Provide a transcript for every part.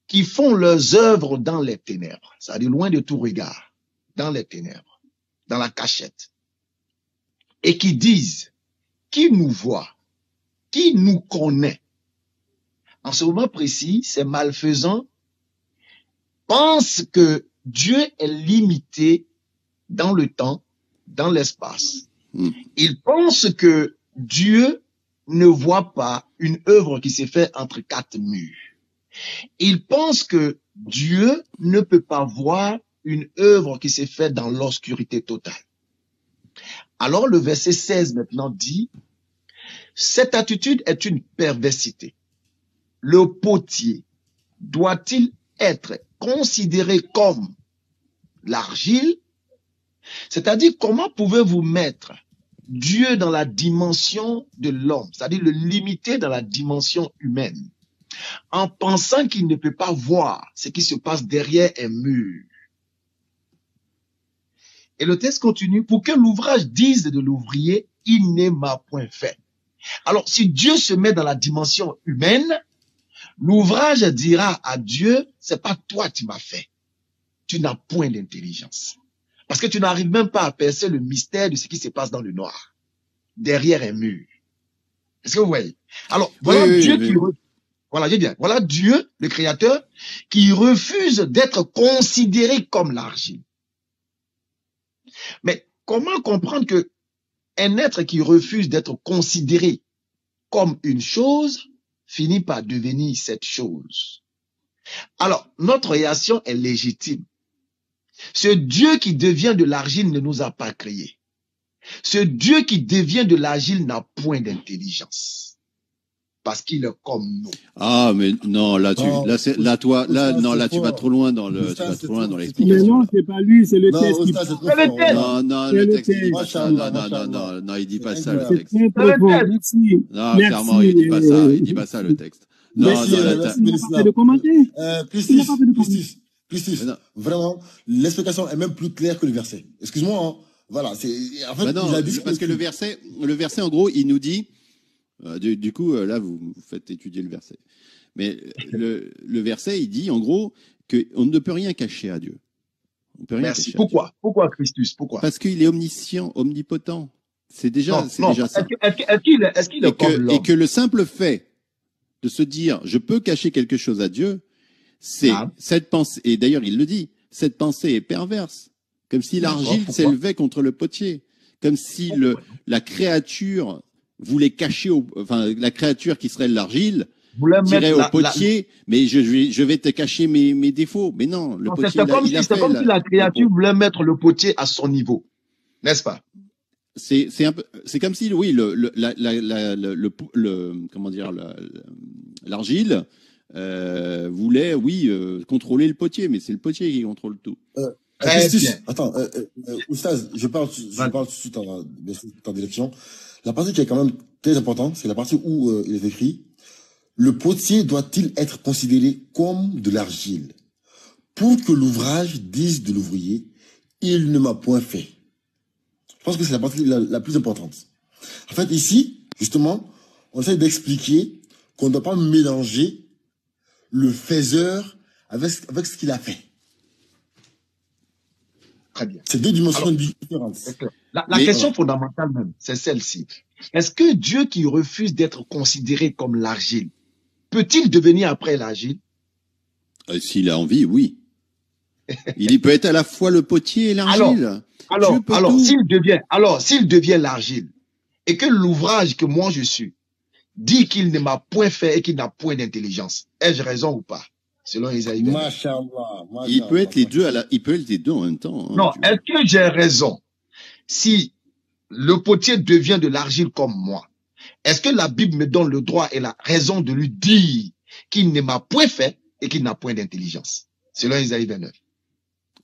qui font leurs œuvres dans les ténèbres, c'est-à-dire loin de tout regard, dans les ténèbres, dans la cachette, et qui disent, qui nous voit, qui nous connaît. En ce moment précis, ces malfaisants pensent que Dieu est limité dans le temps, dans l'espace. Ils pensent que Dieu ne voit pas une œuvre qui s'est faite entre quatre murs. Ils pensent que Dieu ne peut pas voir une œuvre qui s'est faite dans l'obscurité totale. Alors le verset 16 maintenant dit, cette attitude est une perversité. Le potier doit-il être considéré comme l'argile? C'est-à-dire, comment pouvez-vous mettre Dieu dans la dimension de l'homme, c'est-à-dire le limiter dans la dimension humaine, en pensant qu'il ne peut pas voir ce qui se passe derrière un mur? Et le texte continue, pour que l'ouvrage dise de l'ouvrier, il ne m'a point fait. Alors, si Dieu se met dans la dimension humaine, l'ouvrage dira à Dieu, c'est pas toi qui m'as fait. Tu n'as point d'intelligence. Parce que tu n'arrives même pas à percer le mystère de ce qui se passe dans le noir, derrière un mur. Est-ce que vous voyez? Alors, voilà Dieu qui voilà, j'ai bien. Voilà Dieu, le Créateur, qui refuse d'être considéré comme l'argile. Mais comment comprendre que un être qui refuse d'être considéré comme une chose finit par devenir cette chose? Alors, notre réaction est légitime. Ce Dieu qui devient de l'argile ne nous a pas créés. Ce Dieu qui devient de l'argile n'a point d'intelligence. Parce qu'il est comme nous. Ah, mais non, là, tu vas trop loin dans l'explication. Mais non, c'est pas lui, c'est le texte qui C'est le texte. Non, le texte, il dit pas ça. Non, il dit pas ça, le texte. Merci. Non, clairement, il dit pas ça. Il dit pas ça, le texte. Non, c'est de commenter. Christus, vraiment, l'explication est même plus claire que le verset. Excuse-moi, hein. Voilà, c'est, en fait, non, parce que le verset, en gros, il nous dit, du coup, là, vous faites étudier le verset. Mais le verset, il dit, en gros, qu'on ne peut rien cacher à Dieu. On peut rien Merci. cacher Pourquoi? Pourquoi, Christus? Pourquoi? Parce qu'il est omniscient, omnipotent. C'est déjà ça. Est-ce qu'il est comme l'homme? Et que le simple fait de se dire, je peux cacher quelque chose à Dieu, c'est cette pensée, et d'ailleurs il le dit, cette pensée est perverse, comme si l'argile s'élevait contre le potier, comme si la créature voulait cacher, la créature qui serait l'argile, dirait au potier, mais je vais te cacher mes défauts. Mais non, le potier, c'est comme si la créature voulait mettre le potier à son niveau, n'est-ce pas? C'est comme si, oui, comment dire, l'argile voulait, oui, contrôler le potier, mais c'est le potier qui contrôle tout. Attends, Oustaz, je parle tout de suite en direction. La partie qui est quand même très importante, c'est la partie où il est écrit, le potier doit-il être considéré comme de l'argile? Pour que l'ouvrage dise de l'ouvrier, il ne m'a point fait. Je pense que c'est la partie la plus importante. En fait, ici, justement, on essaie d'expliquer qu'on ne doit pas mélanger le faiseur avec ce qu'il a fait. Très bien. C'est deux dimensions différentes. La question fondamentale même, c'est celle-ci. Est-ce que Dieu qui refuse d'être considéré comme l'argile, peut-il devenir après l'argile? S'il a envie, oui. Il peut être à la fois le potier et l'argile. Alors, s'il devient l'argile, et que l'ouvrage que moi je suis dit qu'il ne m'a point fait et qu'il n'a point d'intelligence, ai-je raison ou pas? Selon Isaïe 29. Il peut être les deux en même temps. Hein, non, est-ce que j'ai raison? Si le potier devient de l'argile comme moi, est-ce que la Bible me donne le droit et la raison de lui dire qu'il ne m'a point fait et qu'il n'a point d'intelligence? Selon Isaïe 29.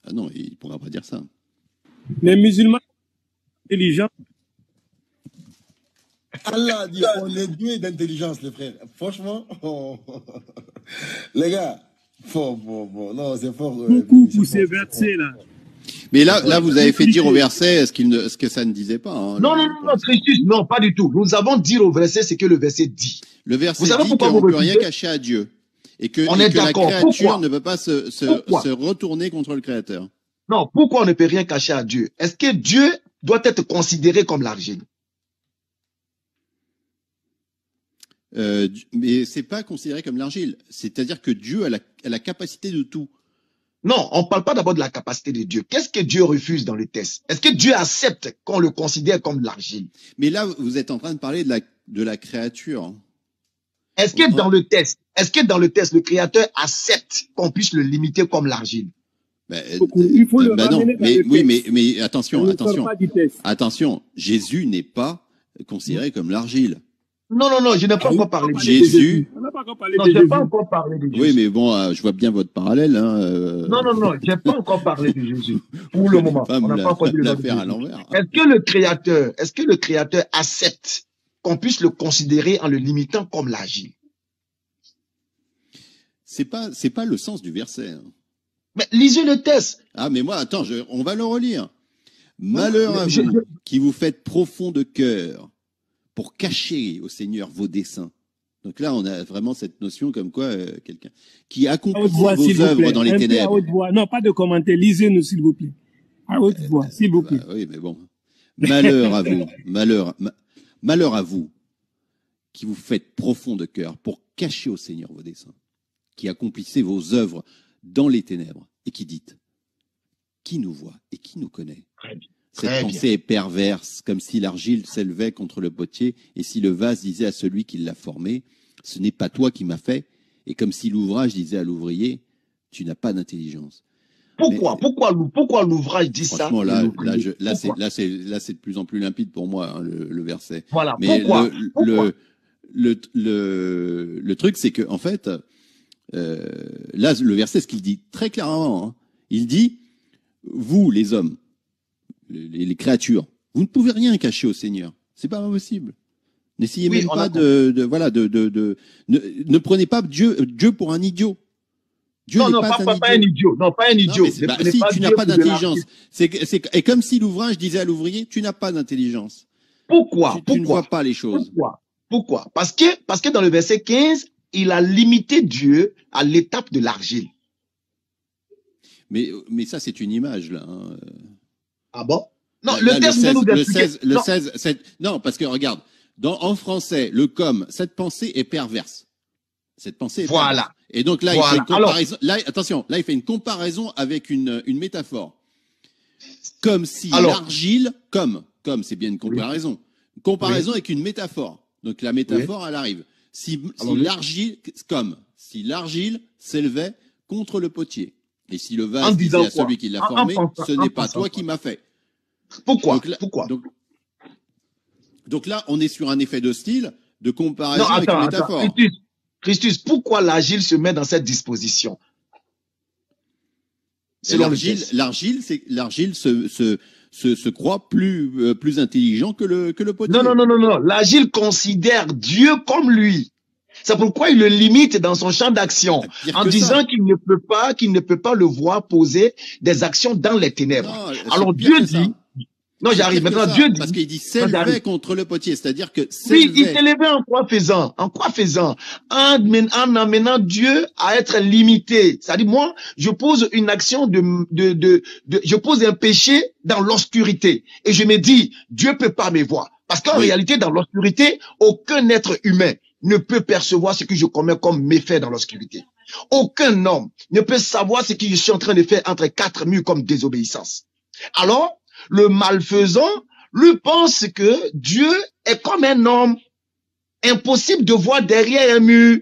Ah non, il ne pourra pas dire ça. Les musulmans intelligents. Allah dit, on est doué d'intelligence, les frères. Franchement, les gars, non, c'est fort. Beaucoup pour ces versets-là. Mais là, vous avez fait dire au verset ce que ça ne disait pas. Hein, non, Christus, non, pas du tout. Nous avons dit au verset ce que le verset dit. Le verset dit qu'on ne peut rien cacher à Dieu. Et que, On est la d'accord. créature Pourquoi? ne peut pas se retourner contre le Créateur. Non, pourquoi on ne peut rien cacher à Dieu? Est-ce que Dieu doit être considéré comme l'argile? Mais c'est pas considéré comme l'argile. C'est-à-dire que Dieu a la capacité de tout. Non, on ne parle pas d'abord de la capacité de Dieu. Qu'est-ce que Dieu refuse dans le test? Est-ce que Dieu accepte qu'on le considère comme de l'argile? Mais là, vous êtes en train de parler de la créature. Est-ce que dans le test, le Créateur accepte qu'on puisse le limiter comme l'argile? Il faut le ramener dans le test. Mais attention, On ne sort pas du test. attention. Jésus n'est pas considéré comme l'argile. Non, je n'ai pas encore parlé de Jésus. On n'a pas encore parlé Non, de je n'ai Jésus. pas encore parlé de Jésus. Oui, mais bon, je vois bien votre parallèle. Hein, Non, je n'ai pas encore parlé de Jésus. Pour le moment, on n'a pas encore dit le nom de l'affaire à Jésus. l'envers. Est-ce que le Créateur accepte qu'on puisse le considérer en le limitant comme l'argile? C'est pas le sens du verset. Hein. Mais lisez le test. Ah, mais moi, attends, on va le relire. Malheur à vous qui vous faites profond de cœur pour cacher au Seigneur vos desseins. Donc là, on a vraiment cette notion comme quoi quelqu'un qui accomplit vos œuvres dans les ténèbres. À haute voix. Non, pas de commentaires. Lisez-nous, s'il vous plaît. À haute voix, s'il vous plaît. Oui, mais bon. Malheur à vous, malheur à vous qui vous faites profond de cœur pour cacher au Seigneur vos desseins, qui accomplissez vos œuvres dans les ténèbres et qui dites, qui nous voit et qui nous connaît? Cette pensée est perverse, comme si l'argile s'élevait contre le potier et si le vase disait à celui qui l'a formé, ce n'est pas toi qui m'as fait, et comme si l'ouvrage disait à l'ouvrier, tu n'as pas d'intelligence. Pourquoi l'ouvrage dit ça? Franchement, là, c'est de plus en plus limpide pour moi, hein, le verset. Voilà. Mais pourquoi le truc, c'est que en fait, là, le verset, ce qu'il dit très clairement, hein, il dit, vous, les hommes, les créatures, vous ne pouvez rien cacher au Seigneur. C'est pas possible. N'essayez même pas ne prenez pas Dieu pour un idiot. Dieu non, pas un idiot. Non, pas un idiot. Si tu n'as pas d'intelligence, et comme si l'ouvrage disait à l'ouvrier, tu n'as pas d'intelligence. Pourquoi? Tu ne vois pas les choses. Pourquoi? Parce que dans le verset 15, il a limité Dieu à l'étape de l'argile. Mais ça, c'est une image, là. Hein. Ah bon? Non, le 16, non, parce que regarde, en français, le comme, cette pensée est perverse. Cette pensée est perverse. Et donc là, il fait une comparaison. Attention, là, il fait une comparaison avec une métaphore. Comme si l'argile, comme c'est bien une comparaison. Une comparaison avec une métaphore. Donc la métaphore, elle arrive. Si l'argile s'élevait contre le potier. Et si le vase disait à celui qui l'a formé, ce n'est pas toi qui m'as fait. Pourquoi? Donc là, on est sur un effet de style, de comparaison avec une métaphore. Christus, pourquoi l'argile se met dans cette disposition? L'argile se croit plus intelligent que le potier. Non. L'argile considère Dieu comme lui. C'est pourquoi il le limite dans son champ d'action, en disant qu'il ne peut pas le voir poser des actions dans les ténèbres. Non, alors Dieu dit, non, j'arrive maintenant, Dieu dit, parce qu'il dit s'élever contre le potier, c'est-à-dire que oui, il s'élevait en quoi faisant? En amenant Dieu à être limité. C'est-à-dire, moi, je pose une action je pose un péché dans l'obscurité. Et je me dis, Dieu peut pas me voir. Parce qu'en réalité, dans l'obscurité, aucun être humain ne peut percevoir ce que je commets comme méfait dans l'obscurité. Aucun homme ne peut savoir ce que je suis en train de faire entre quatre murs comme désobéissance. Alors, le malfaisant, lui pense que Dieu est comme un homme, impossible de voir derrière un mur.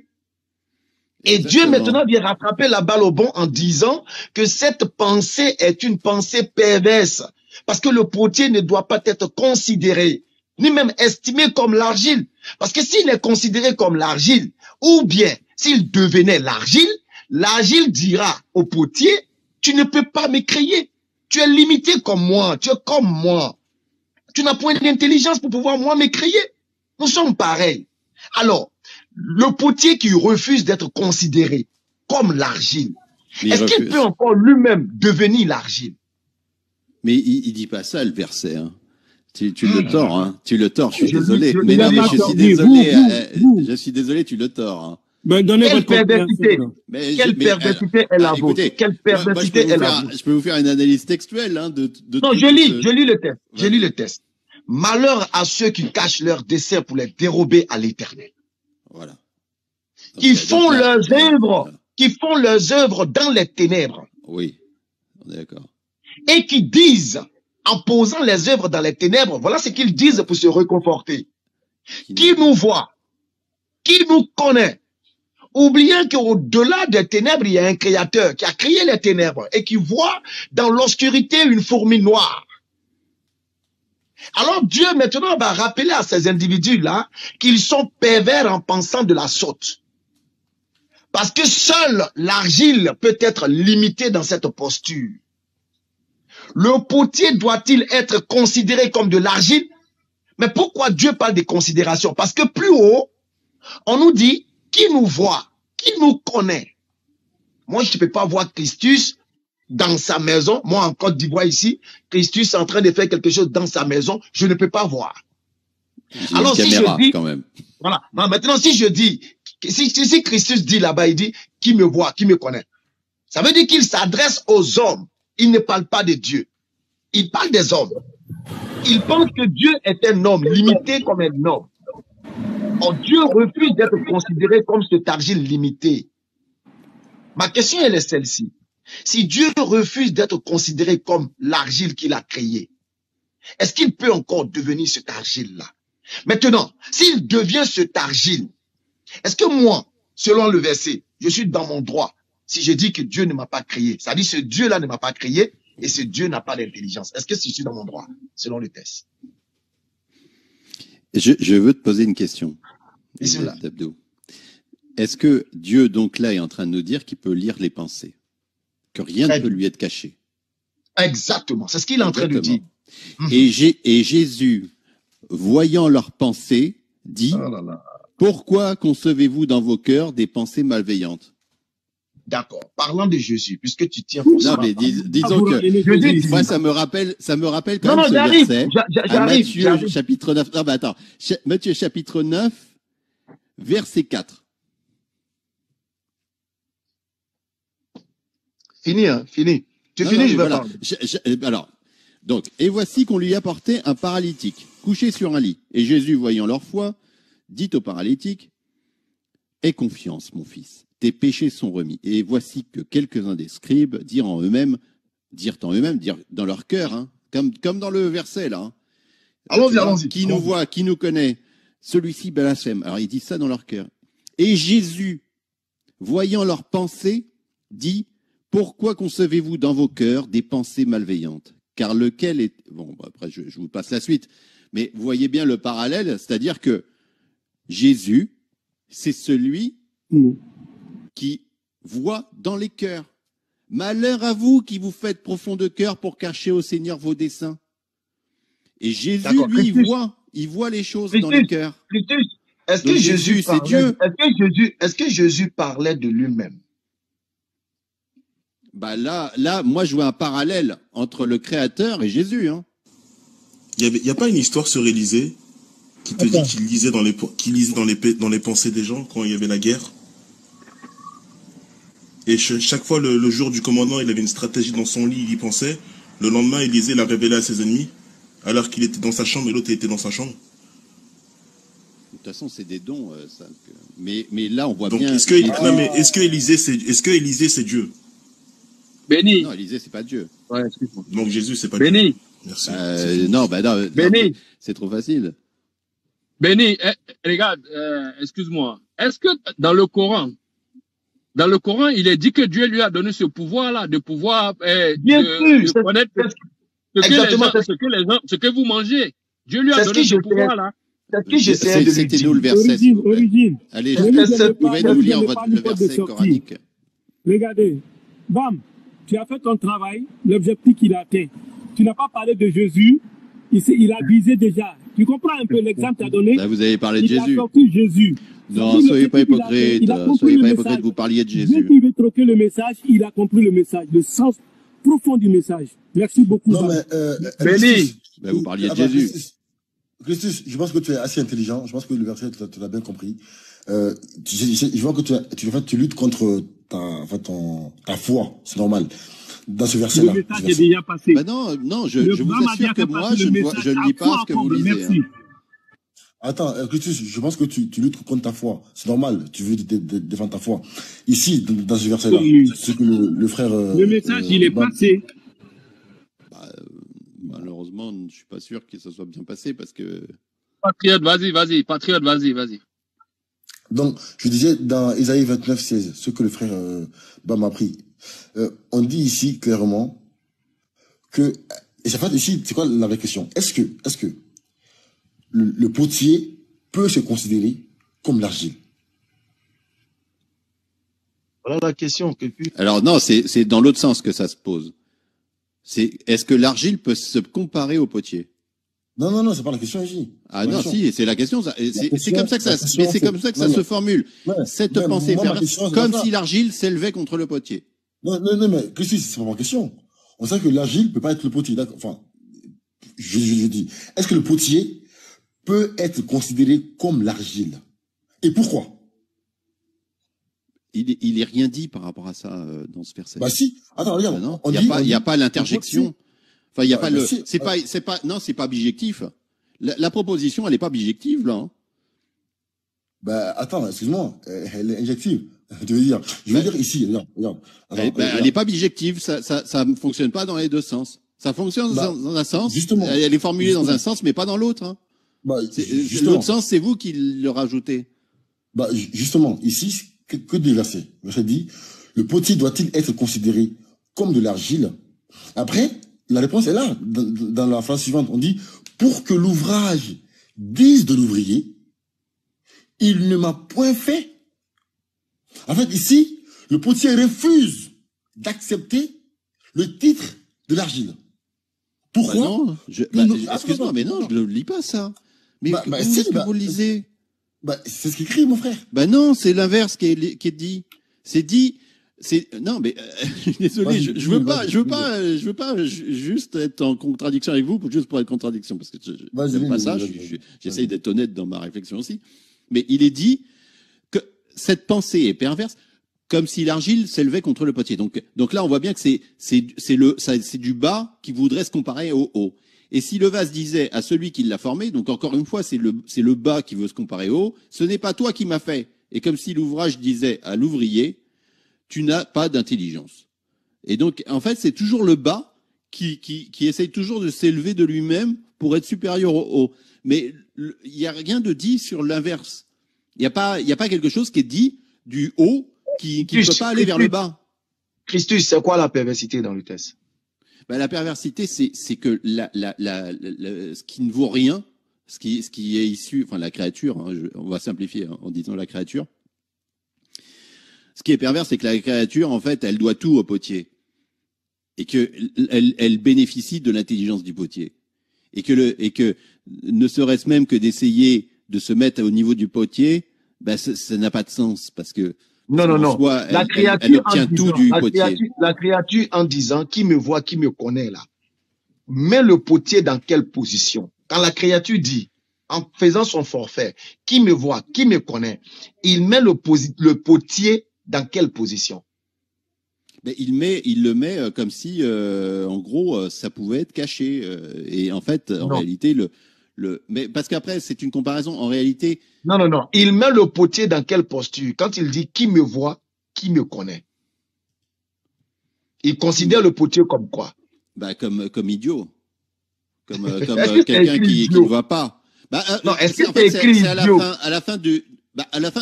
Et exactement. Dieu maintenant vient rattraper la balle au bon en disant que cette pensée est une pensée perverse. Parce que le potier ne doit pas être considéré, ni même estimé comme l'argile. Parce que s'il est considéré comme l'argile, ou bien s'il devenait l'argile, l'argile dira au potier, tu ne peux pas m'écrier. Tu es limité comme moi, tu es comme moi. Tu n'as point d'intelligence pour pouvoir moi m'écrier. Nous sommes pareils. Alors, le potier qui refuse d'être considéré comme l'argile, est-ce qu'il peut encore lui-même devenir l'argile? Mais il dit pas ça, le verset. Hein. Tu le tords, hein. Tu le tords, je suis désolé. Mais non, mais je suis désolé. Je suis désolé, tu le tords. Hein. Ben, donnez Quelle votre compréhension. perversité, quelle perversité est la vôtre? Quelle perversité est la vôtre? Je peux vous faire une analyse textuelle, hein, Non, je lis le texte. Je lis le texte. Malheur à ceux qui cachent leurs desseins pour les dérober à l'Éternel. Voilà. Qui font leurs œuvres dans les ténèbres. Oui, on est d'accord. Et qui disent, en posant les œuvres dans les ténèbres, voilà ce qu'ils disent pour se réconforter. Qui nous voit? Qui nous connaît? Oubliant qu'au-delà des ténèbres, il y a un créateur qui a créé les ténèbres et qui voit dans l'obscurité une fourmi noire. Alors Dieu maintenant va rappeler à ces individus-là qu'ils sont pervers en pensant de la sorte. Parce que seule l'argile peut être limitée dans cette posture. Le potier doit-il être considéré comme de l'argile? Mais pourquoi Dieu parle de considération? Parce que plus haut, on nous dit, qui nous voit? Qui nous connaît? Moi, je ne peux pas voir Christus dans sa maison. Moi, en Côte d'Ivoire ici, Christus est en train de faire quelque chose dans sa maison. Je ne peux pas voir. Alors, si je dis, quand même. Voilà. Maintenant, si je dis, si Christus dit là-bas, il dit, qui me voit, qui me connaît? Ça veut dire qu'il s'adresse aux hommes. Il ne parle pas de Dieu. Il parle des hommes. Il pense que Dieu est un homme, limité comme un homme. Or, Dieu refuse d'être considéré comme cet argile limité. Ma question, elle est celle-ci. Si Dieu refuse d'être considéré comme l'argile qu'il a créé, est-ce qu'il peut encore devenir cet argile-là? Maintenant, s'il devient cet argile, est-ce que moi, selon le verset, je suis dans mon droit si je dis que Dieu ne m'a pas créé? Ça dit, ce Dieu-là ne m'a pas créé et ce Dieu n'a pas d'intelligence. Est-ce que je suis dans mon droit, selon le texte? Je veux te poser une question. Bismillah. Est-ce que Dieu, donc là, est en train de nous dire qu'il peut lire les pensées? Que rien ne peut lui être caché? Exactement, c'est ce qu'il est en train de dire. Et Jésus, voyant leurs pensées, dit, pourquoi concevez-vous dans vos cœurs des pensées malveillantes? D'accord. Parlant de Jésus, puisque tu tiens pour ça. Non, mais disons que moi, ça me rappelle quand même ce verset. À Matthieu, chapitre 9. Non, mais attends. Matthieu, chapitre 9, verset 4. Fini, hein, fini. Tu finis, je vais parler. Alors, donc, et voici qu'on lui apportait un paralytique, couché sur un lit. Et Jésus, voyant leur foi, dit au paralytique, aie confiance, mon fils. Tes péchés sont remis. Et voici que quelques-uns des scribes dirent en eux-mêmes, dans leur cœur, hein, comme dans le verset là. Hein. Allons-y. Qui nous voit, qui nous connaît, celui-ci blasphème. Alors ils disent ça dans leur cœur. Et Jésus, voyant leurs pensées, dit, pourquoi concevez-vous dans vos cœurs des pensées malveillantes? Car lequel est... Bon, après je vous passe la suite. Mais vous voyez bien le parallèle, c'est-à-dire que Jésus, c'est celui qui voit dans les cœurs. Malheur à vous qui vous faites profond de cœur pour cacher au Seigneur vos desseins. Et Jésus, lui, il voit les choses dans les cœurs. Est-ce que Jésus, c'est Dieu? Est-ce que Jésus parlait de lui-même? Bah là, moi, je vois un parallèle entre le Créateur et Jésus. Hein. Il y a pas une histoire sur Élisée qui te dit qu'il lisait dans les pensées des gens quand il y avait la guerre? Et chaque fois, le jour du commandement, il avait une stratégie dans son lit, il y pensait. Le lendemain, Élisée l'a révélé à ses ennemis, alors qu'il était dans sa chambre et l'autre était dans sa chambre. De toute façon, c'est des dons, ça. Mais là, on voit donc, bien... est-ce que Élisée, c'est Dieu? Béni. Non, Élisée, c'est pas Dieu. Ouais, excuse-moi. Donc Jésus, c'est pas Béni. Dieu. Merci. Non, Béni. C'est trop facile. Béni, regarde, excuse-moi. Est-ce que dans le Coran, il est dit que Dieu lui a donné ce pouvoir-là, de pouvoir de connaître ce que vous mangez. Dieu lui a donné ce pouvoir-là. C'était nous le verset. Origine. Allez, vous pouvez nous lire le verset coranique. Regardez, bam, tu as fait ton travail, l'objectif qu'il a atteint. Tu n'as pas parlé de Jésus, il a visé déjà. Tu comprends un peu l'exemple que tu as donné? Là, vous avez parlé de Jésus. Il a sorti Jésus. Non, soyez pas hypocrite. Soyez pas hypocrite, vous parliez de Jésus. Dès qu'il veut troquer le message, il a compris le message, le sens profond du message. Merci beaucoup. Non, mais, Béni. Vous parliez de Jésus. Christus, je pense que tu es assez intelligent. Je pense que le verset, tu l'as bien compris. Je vois que tu luttes contre ta foi, c'est normal. Dans ce verset-là. Le message est déjà passé. Bah non, je vous assure que moi, je ne lis pas ce que vous lisez. Merci. Attends, Christus, je pense que tu luttes contre ta foi. C'est normal, tu veux défendre ta foi. Ici, dans ce verset-là, c'est que le frère... le message, il est passé. Malheureusement, je suis pas sûr que ça soit bien passé parce que... Patriote, vas-y. Patriote, vas-y. Donc, je disais dans Isaïe 29, 16, ce que le frère Bam a pris. On dit ici clairement que... Et ça fait ici, c'est quoi la vraie question? Est-ce que le potier peut se considérer comme l'argile? Voilà la question. Alors non, c'est dans l'autre sens que ça se pose. Est-ce que l'argile peut se comparer au potier? Non, c'est pas la question ici. Ah non, si, c'est la question. C'est comme ça que ça se formule. Ouais, cette pensée perverse, comme si l'argile s'élevait contre le potier. Non, mais Christus, c'est pas ma question. On sait que l'argile peut pas être le potier. Enfin, je dis, est-ce que le potier peut être considéré comme l'argile? Et pourquoi? Il est rien dit par rapport à ça dans ce verset. Bah si. Attends, regarde. Non, il n'y a pas l'interjection. Enfin, il y a pas le. C'est pas bijectif. La proposition, elle n'est pas bijective là. Hein. Bah attends, excuse-moi, elle est injective. Je veux dire ici, regarde. Elle n'est pas bijective. Ça ne fonctionne pas dans les deux sens. Ça fonctionne dans un sens. Justement. Elle est formulée dans un sens, mais pas dans l'autre. Hein. L'autre sens, c'est vous qui le rajoutez. Bah justement, ici, que des versets. Le verset dit, le potier doit-il être considéré comme de l'argile? Après, la réponse est là, dans la phrase suivante. On dit, pour que l'ouvrage dise de l'ouvrier, il ne m'a point fait. En fait, ici, le potier refuse d'accepter le titre de l'argile. Pourquoi? Excuse-moi, mais non, je ne lis pas ça. Mais est-ce que vous le lisez? C'est ce qu'il écrit, mon frère. Non, c'est l'inverse qui est dit. C'est dit... Non, mais désolé, je veux pas juste être en contradiction avec vous, juste pour être contradiction, parce que j'aime pas ça. J'essaye d'être honnête dans ma réflexion aussi. Mais il est dit que cette pensée est perverse, comme si l'argile s'élevait contre le potier. Donc là, on voit bien que c'est du bas qui voudrait se comparer au haut. Et si le vase disait à celui qui l'a formé, donc encore une fois, c'est le bas qui veut se comparer au haut, ce n'est pas toi qui m'as fait. Et comme si l'ouvrage disait à l'ouvrier, tu n'as pas d'intelligence. Et donc, en fait, c'est toujours le bas qui essaye toujours de s'élever de lui-même pour être supérieur au haut. Mais il n'y a rien de dit sur l'inverse. Il n'y a pas quelque chose qui est dit du haut qui ne peut pas aller vers le bas. Christus, c'est quoi la perversité dans le texte? La perversité, c'est que ce qui ne vaut rien, ce qui est issu, enfin la créature, hein, on va simplifier en disant la créature. Ce qui est pervers, c'est que la créature, en fait, elle doit tout au potier. Et que elle bénéficie de l'intelligence du potier. Et que ne serait-ce même que d'essayer de se mettre au niveau du potier, ça n'a pas de sens. Parce que, non. La créature, elle obtient tout du potier. La créature, en disant, qui me voit, qui me connaît, là, met le potier dans quelle position? Quand la créature dit, en faisant son forfait, qui me voit, qui me connaît, il met le potier dans quelle position? Il le met comme si, en gros, ça pouvait être caché. Et en fait, en réalité, mais parce qu'après, c'est une comparaison. En réalité. Non. Il met le potier dans quelle posture? Quand il dit qui me voit, qui me connaît. Il considère le potier comme quoi? Comme idiot. Comme quelqu'un qui ne voit pas. Non, est-ce que c'est écrit idiot? À la fin,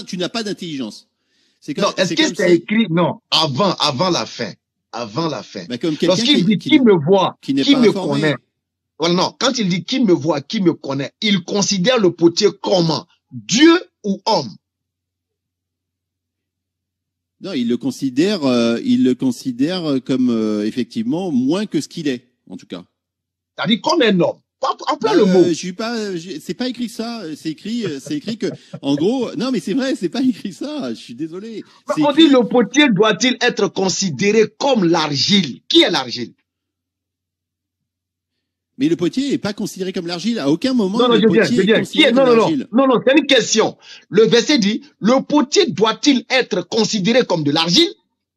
tu n'as pas d'intelligence. Non, est-ce que c'est écrit? Non, avant la fin. Avant la fin. Lorsqu'il dit qui me voit, qui me connaît. Voilà, non, quand il dit qui me voit, qui me connaît, il considère le potier comment? Dieu ou homme? Non, il le considère comme effectivement moins que ce qu'il est, en tout cas. C'est-à-dire comme un homme. Emploie le mot. C'est pas écrit ça. C'est écrit que, en gros, non, mais c'est vrai, c'est pas écrit ça. Je suis désolé. On dit le potier doit-il être considéré comme l'argile? Qui est l'argile? Mais le potier n'est pas considéré comme l'argile. À aucun moment, Non, non, le potier est considéré comme l'argile. Non, c'est une question. Le verset dit, le potier doit-il être considéré comme de l'argile?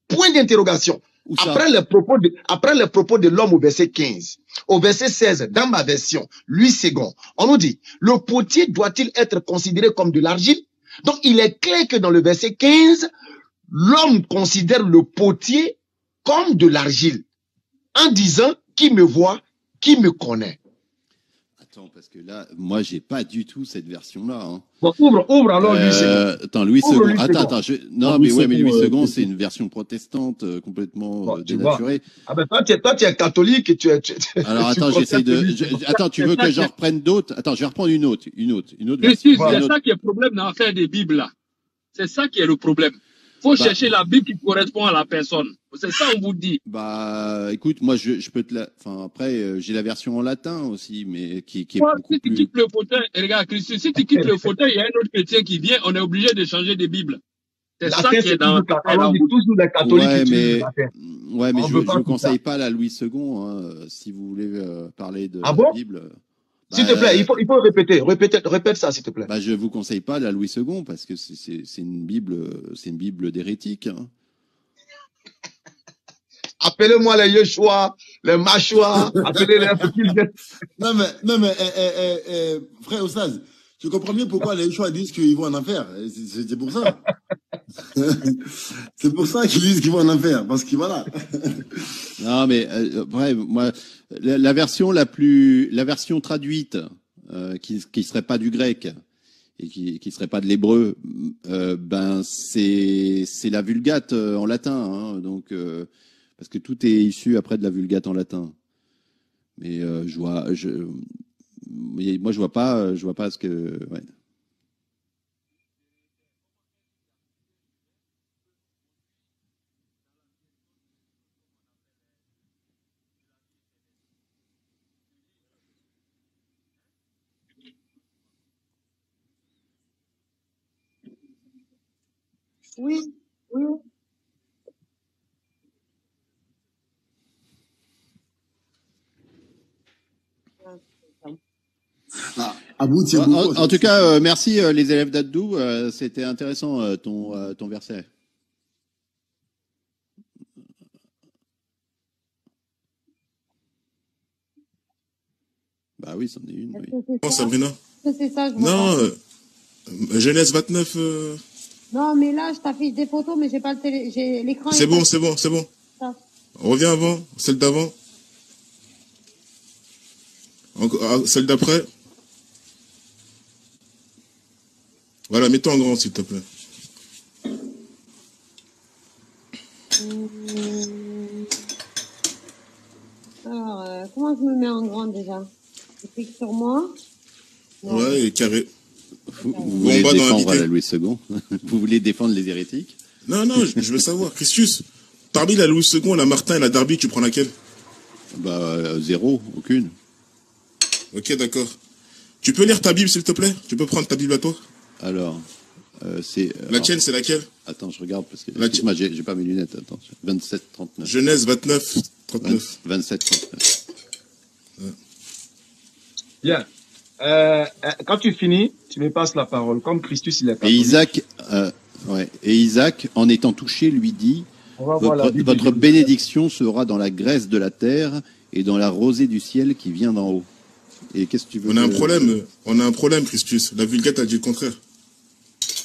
Point d'interrogation. Après les propos de l'homme au verset 15, au verset 16, dans ma version, Louis II, on nous dit, le potier doit-il être considéré comme de l'argile? Donc, il est clair que dans le verset 15, l'homme considère le potier comme de l'argile, en disant, qui me voit, qui me connaît. Attends, parce que là, moi, j'ai pas du tout cette version-là. Hein. Bon, ouvre alors Louis II. Attends, Louis II. Attends, non, mais ouais, mais Louis II, c'est une version protestante complètement dénaturée. Ah ben toi, tu es catholique et tu es. Alors attends, j'essaie de. Attends, tu veux que j'en reprenne d'autres? Attends, je vais reprendre une autre. C'est ça qui est le problème dans l'affaire des Bibles là. C'est ça qui est le problème. Faut chercher la Bible qui correspond à la personne. C'est ça on vous dit. Bah, écoute, moi, je peux te la. Enfin, après, j'ai la version en latin aussi, mais qui est Moi, beaucoup si tu plus... quittes le fauteuil, regarde, Christus, si tu quittes le fauteuil, il y a un autre chrétien qui vient, on est obligé de changer de Bible. C'est ça qui est dans la toujours les catholiques. Ouais, mais je ne vous conseille pas la Louis II, hein, si vous voulez parler de la Bible. S'il te plaît, il faut répéter. Répète ça, s'il te plaît. Bah, je vous conseille pas la Louis II parce que c'est une Bible d'hérétique. Hein. Appelez-moi les Yeshua, les Machua, appelez-les pour qu'ils viennent. Non mais, frère Ostaz, je comprends mieux pourquoi les Yeshua disent qu'ils vont en enfer. C'est pour ça. C'est pour ça qu'ils disent qu'ils vont en enfer, parce que voilà. Non, mais bref, moi, la version traduite, qui serait pas du grec et qui serait pas de l'hébreu, ben c'est la Vulgate en latin, hein, donc parce que tout est issu après de la Vulgate en latin. Mais moi je vois pas ce que. Ouais. Oui. En tout cas, merci les élèves d'Addou, c'était intéressant ton verset. Bah oui, c'en est une. Oui. Oh, Sabrina. C'est ça, non, Genèse 29. Non, mais là, je t'affiche des photos, mais j'ai pas j'ai l'écran. C'est bon. Ça. Reviens avant, celle d'avant. Celle d'après. Voilà, mets-toi en grand, s'il te plaît. Alors, comment je me mets en grand déjà? Je clique sur moi. Ouais, et carré. Vous voulez défendre la Louis II? Vous voulez défendre les hérétiques? Non, je veux savoir. Christus, parmi la Louis II, la Martin et la Darby, tu prends laquelle? Bah, zéro, aucune. Ok, d'accord. Tu peux lire ta Bible, s'il te plaît? Tu peux prendre ta Bible à toi? Alors, c'est... La tienne, c'est laquelle? Attends, je regarde, parce que... Excuse-moi, j'ai pas mes lunettes, attends. 27-39. Genèse 29-39. 27-39. Ouais. Bien. Quand tu finis, tu me passes la parole. Comme Christus, il est catholique. Et Isaac, en étant touché, lui dit, votre bénédiction sera dans la graisse de la terre et dans la rosée du ciel qui vient d'en haut. Et qu'est-ce que tu veux? On a un problème, Christus. La Vulgate a dit le contraire.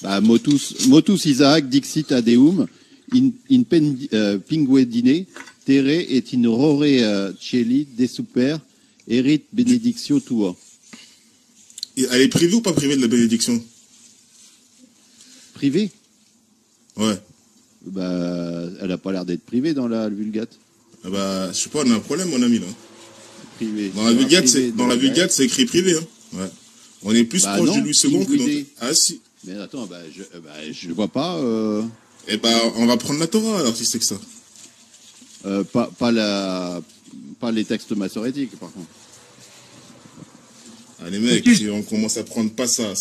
Bah, motus Isaac dixit adeum in pinguedine terre et in rore celi de super erit benedictio tua. Elle est privée ou pas privée de la bénédiction? Privée? Ouais. Bah, elle a pas l'air d'être privée dans la Vulgate. Ah bah, je sais pas, on a un problème, mon ami, là. Privé. Dans la Vulgate, c'est écrit privé, hein. Ouais. On est plus proche de Louis II que dans... Ah, si. Mais attends, je le vois pas. Eh bah, on va prendre la Torah, alors, si c'est que ça. Pas les textes massorétiques, par contre. Ah, les mecs, si on commence à prendre pas ça. Non,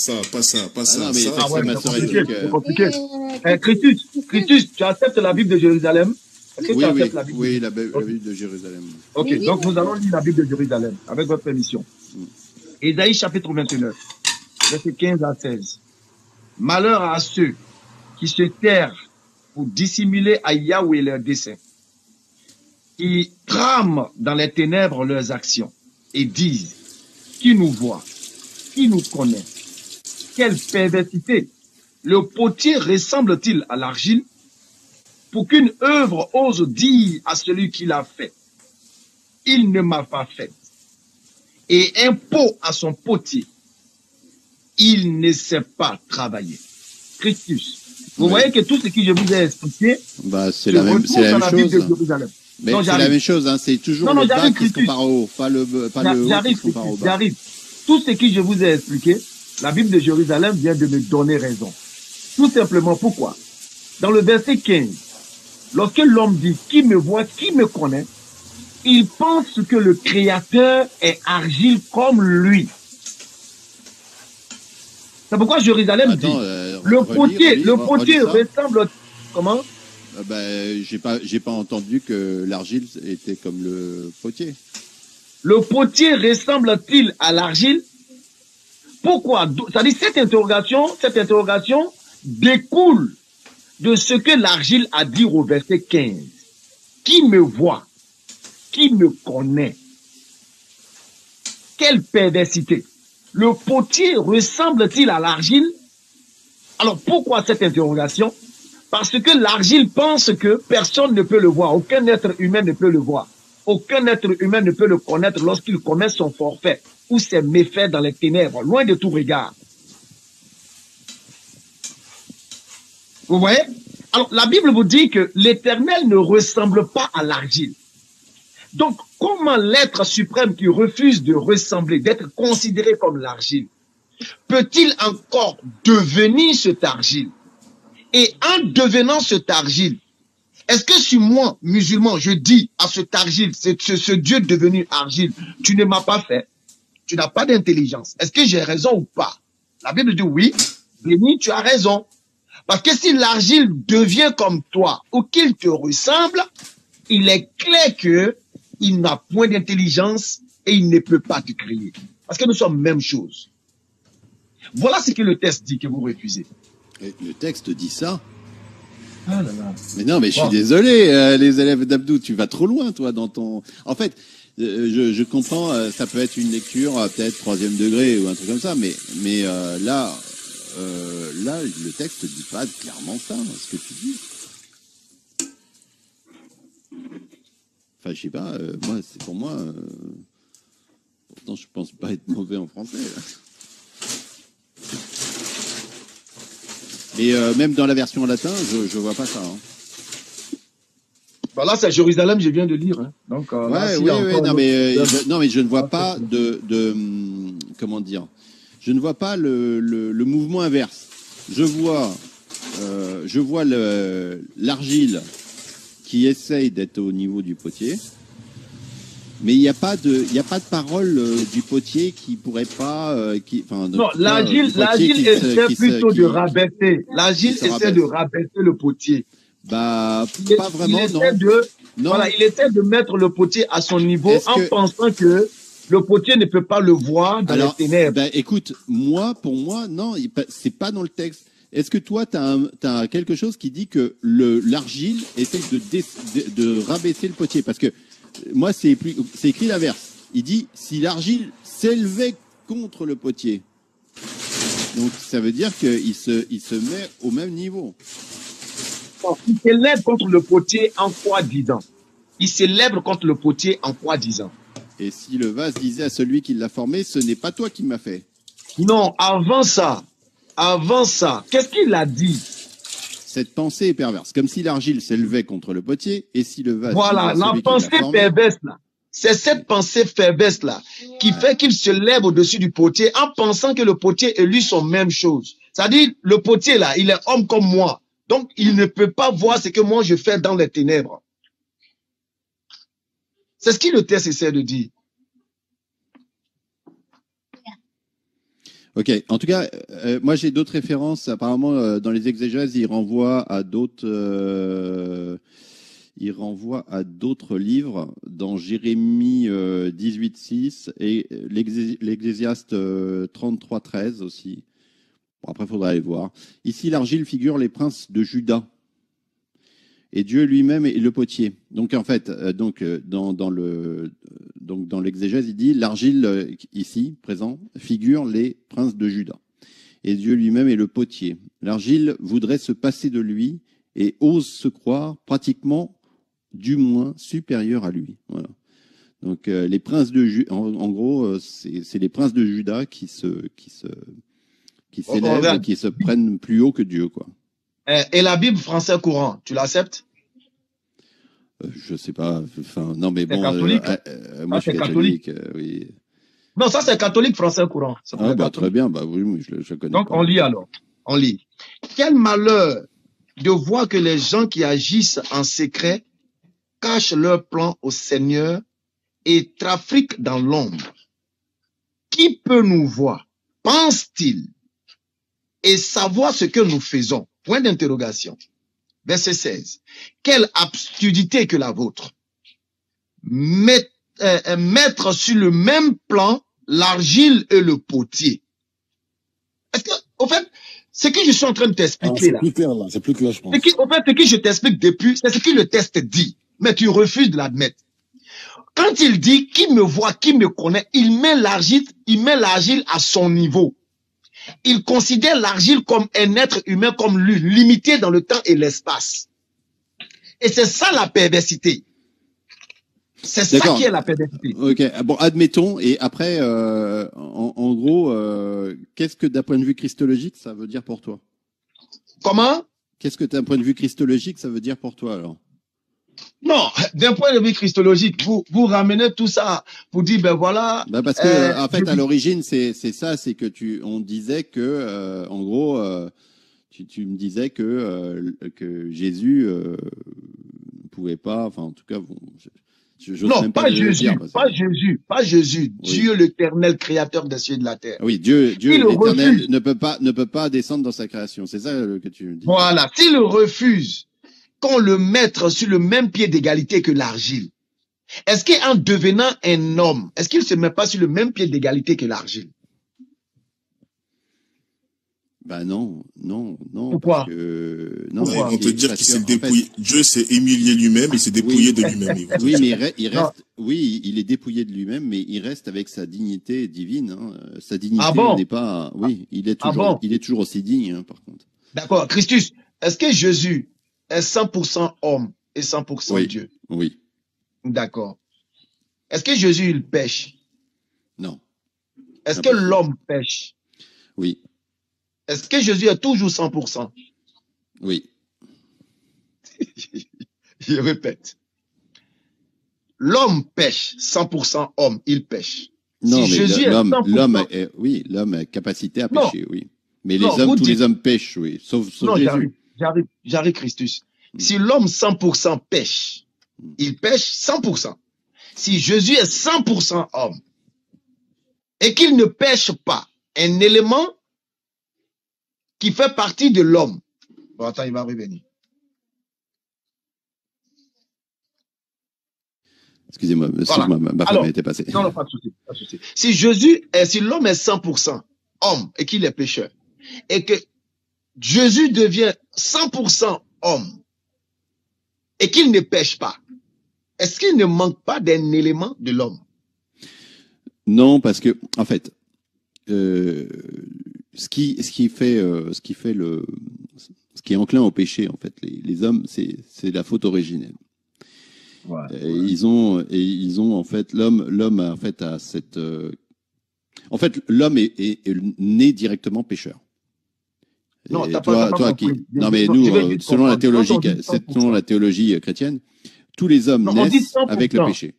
mais les textes massorétiques... c'est compliqué. Christus, tu acceptes la Bible de Jérusalem? Est-ce que Oui, tu oui, acceptes la Bible? oui, la Ok. Bible de Jérusalem. Ok, Mais oui, donc nous mais allons lire la Bible de Jérusalem avec votre permission. Ésaïe chapitre 29, verset 15 à 16. Malheur à ceux qui se terrent pour dissimuler à Yahweh leurs desseins, qui trament dans les ténèbres leurs actions et disent, qui nous voit, qui nous connaît, quelle perversité. Le potier ressemble-t-il à l'argile pour qu'une œuvre ose dire à celui qui l'a fait, il ne m'a pas fait. Et un pot à son potier, il ne sait pas travailler. Christus. Vous Oui. voyez que tout ce que je vous ai expliqué Bah, c'est se la même, retrouve c'est la dans même la Bible de chose. Jérusalem. Mais Non, c'est la j'arrive. même chose, hein. C'est toujours Non, non, le bas j'arrive, qui se Christus. compare au haut, pas le haut qui J'arrive, se compare au Christus, bas. j'arrive. Tout ce que je vous ai expliqué, la Bible de Jérusalem vient de me donner raison. Tout simplement, pourquoi? Dans le verset 15, lorsque l'homme dit, qui me voit, qui me connaît, il pense que le Créateur est argile comme lui. C'est pourquoi Jérusalem Attends, dit, le potier relis ça. ressemble, comment? Ben, j'ai pas entendu que l'argile était comme le potier. Le potier ressemble-t-il à l'argile? Pourquoi? C'est-à-dire cette interrogation découle de ce que l'argile a dit au verset 15. Qui me voit? Qui me connaît? Quelle perversité! Le potier ressemble-t-il à l'argile? Alors pourquoi cette interrogation? Parce que l'argile pense que personne ne peut le voir, aucun être humain ne peut le voir. Aucun être humain ne peut le connaître lorsqu'il commet son forfait ou ses méfaits dans les ténèbres, loin de tout regard. Vous voyez? Alors la Bible vous dit que l'Éternel ne ressemble pas à l'argile. Donc, comment l'être suprême qui refuse de ressembler, d'être considéré comme l'argile, peut-il encore devenir cet argile? Et en devenant cet argile, est-ce que si moi, musulman, je dis à cet argile, ce Dieu devenu argile, tu ne m'as pas fait, tu n'as pas d'intelligence, est-ce que j'ai raison ou pas? La Bible dit oui, béni, tu as raison. Parce que si l'argile devient comme toi ou qu'il te ressemble, il est clair que il n'a point d'intelligence et il ne peut pas te créer. Parce que nous sommes même chose. Voilà ce que le texte dit que vous refusez. Et le texte dit ça. Ah là là. Mais non, mais je suis désolé, les élèves d'Abdou, tu vas trop loin, toi, dans ton... En fait, je comprends, ça peut être une lecture, peut-être 3e degré ou un truc comme ça, mais là, le texte dit pas clairement ça, ce que tu dis. Enfin, je sais pas, moi, c'est pour moi... pourtant, je pense pas être mauvais en français, là. Mais même dans la version en latin, je vois pas ça. Hein. Bah là, c'est Jérusalem, je viens de lire. Hein. Donc, là, oui, non, mais je ne vois pas comment dire. Je ne vois pas le mouvement inverse. Je vois l'argile qui essaye d'être au niveau du potier. Mais il n'y a pas de parole du potier qui pourrait pas, non, l'argile essaie plutôt de rabaisser. L'argile essaie de rabaisser le potier. Bah, pas vraiment, non. Voilà, il essaie de mettre le potier à son niveau en pensant que le potier ne peut pas le voir dans les ténèbres. Ben, écoute, pour moi, non, c'est pas dans le texte. Est-ce que toi, t'as quelque chose qui dit que l'argile essaie de rabaisser le potier? Parce que moi, c'est écrit l'inverse. Il dit si l'argile s'élevait contre le potier. Donc ça veut dire qu'il se met au même niveau. Il s'élève contre le potier en quoi disant? Il s'élève contre le potier en quoi disant? Et si le vase disait à celui qui l'a formé, ce n'est pas toi qui m'as fait. Non, avant ça, qu'est-ce qu'il a dit? Cette pensée est perverse, comme si l'argile s'élevait contre le potier, et si le vase... Voilà, la pensée perverse là, c'est cette pensée perverse là, qui fait qu'il se lève au-dessus du potier en pensant que le potier et lui sont même chose. C'est-à-dire, le potier là, il est homme comme moi, donc il ne peut pas voir ce que moi je fais dans les ténèbres. C'est ce que le texte essaie de dire. Ok, en tout cas, moi j'ai d'autres références. Apparemment, dans les exégèses, ils renvoient à d'autres il renvoie à d'autres livres, dans Jérémie 18:6 et l'Ecclésiaste 33:13 aussi. Bon, après, il faudra aller voir. Ici, l'argile figure les princes de Juda. Et Dieu lui-même est le potier. Donc, en fait, dans l'exégèse, il dit l'argile, ici, présent, figure les princes de Juda. Et Dieu lui-même est le potier. L'argile voudrait se passer de lui et ose se croire pratiquement, du moins, supérieur à lui. Voilà. Donc, les princes de Juda, en gros, c'est les princes de Juda qui s'élèvent et qui se prennent plus haut que Dieu, quoi. Et la Bible français courant, tu l'acceptes? Je sais pas. Enfin, non, mais bon. Catholique moi, je suis catholique. Oui. Non, ça c'est catholique français courant. Ah, bah, très bien. Bah oui, je connais. Donc, pas. on lit alors. On lit. Quel malheur de voir que les gens qui agissent en secret cachent leurs plans au Seigneur et trafiquent dans l'ombre. Qui peut nous voir, pense-t-il, et savoir ce que nous faisons? Point d'interrogation. Verset 16. Quelle absurdité que la vôtre. Mettre sur le même plan l'argile et le potier. Est-ce que, au fait, ce que je suis en train de t'expliquer là. C'est plus clair là, c'est plus clair, je pense. Au fait, ce que je t'explique depuis, c'est ce que le texte dit. Mais tu refuses de l'admettre. Quand il dit, qui me voit, qui me connaît, il met l'argile à son niveau. Il considère l'argile comme un être humain comme lui, limité dans le temps et l'espace. Et c'est ça la perversité. C'est ça qui est la perversité. Ok, bon, admettons, et après, en gros, qu'est-ce que d'un point de vue christologique, ça veut dire pour toi? Comment? Qu'est-ce que d'un point de vue christologique, ça veut dire pour toi, alors? Non, d'un point de vue christologique, vous ramenez tout ça pour dire, ben voilà. Ben parce que, en fait, à l'origine, c'est ça, c'est que on disait que, en gros, tu me disais que Jésus pouvait pas, enfin, en tout cas, bon, non, même pas Jésus, pas Jésus, oui. Dieu l'éternel créateur des cieux et de la terre. Oui, Dieu l'éternel ne peut pas descendre dans sa création, c'est ça que tu me dis. Voilà, s'il refuse qu'on le mette sur le même pied d'égalité que l'argile, est-ce qu'en devenant un homme, est-ce qu'il ne se met pas sur le même pied d'égalité que l'argile? Ben non. Pourquoi? Parce que, non, ils vont te dire qu'il s'est dépouillé. Dieu s'est humilié lui-même, il s'est dépouillé de lui-même. Oui, mais il reste, oui, il est dépouillé de lui-même, mais il reste avec sa dignité divine. Hein. Sa dignité n'est pas, oui, il est toujours aussi digne, hein, par contre. D'accord. Christus, est-ce que Jésus est 100% homme et 100% Dieu? Oui. D'accord. Est-ce que Jésus, il pêche? Non. Est-ce que l'homme pêche? Oui. Est-ce que Jésus est toujours 100%? Oui. Je répète. L'homme pêche, 100% homme, il pêche. Non, si mais Jésus l'homme a capacité à pêcher, oui. Mais tous les hommes pêchent, oui. Sauf Jésus. J'arrive, Christus. Si l'homme 100% pêche, il pêche 100%. Si Jésus est 100% homme et qu'il ne pêche pas, un élément qui fait partie de l'homme. Bon, attends, il va revenir. Excusez-moi, voilà. ma femme était passée. Non, pas de souci, pas de souci. Si l'homme est 100% homme et qu'il est pécheur, et que Jésus devient 100% homme et qu'il ne pêche pas, est-ce qu'il ne manque pas d'un élément de l'homme? Non, parce que, en fait, ce qui est enclin au péché, en fait, les hommes, c'est la faute originelle. Ouais, ils ont en fait l'homme en fait a cette en fait l'homme est né directement pécheur. Non, non mais nous selon la théologie chrétienne, tous les hommes naissent avec le péché.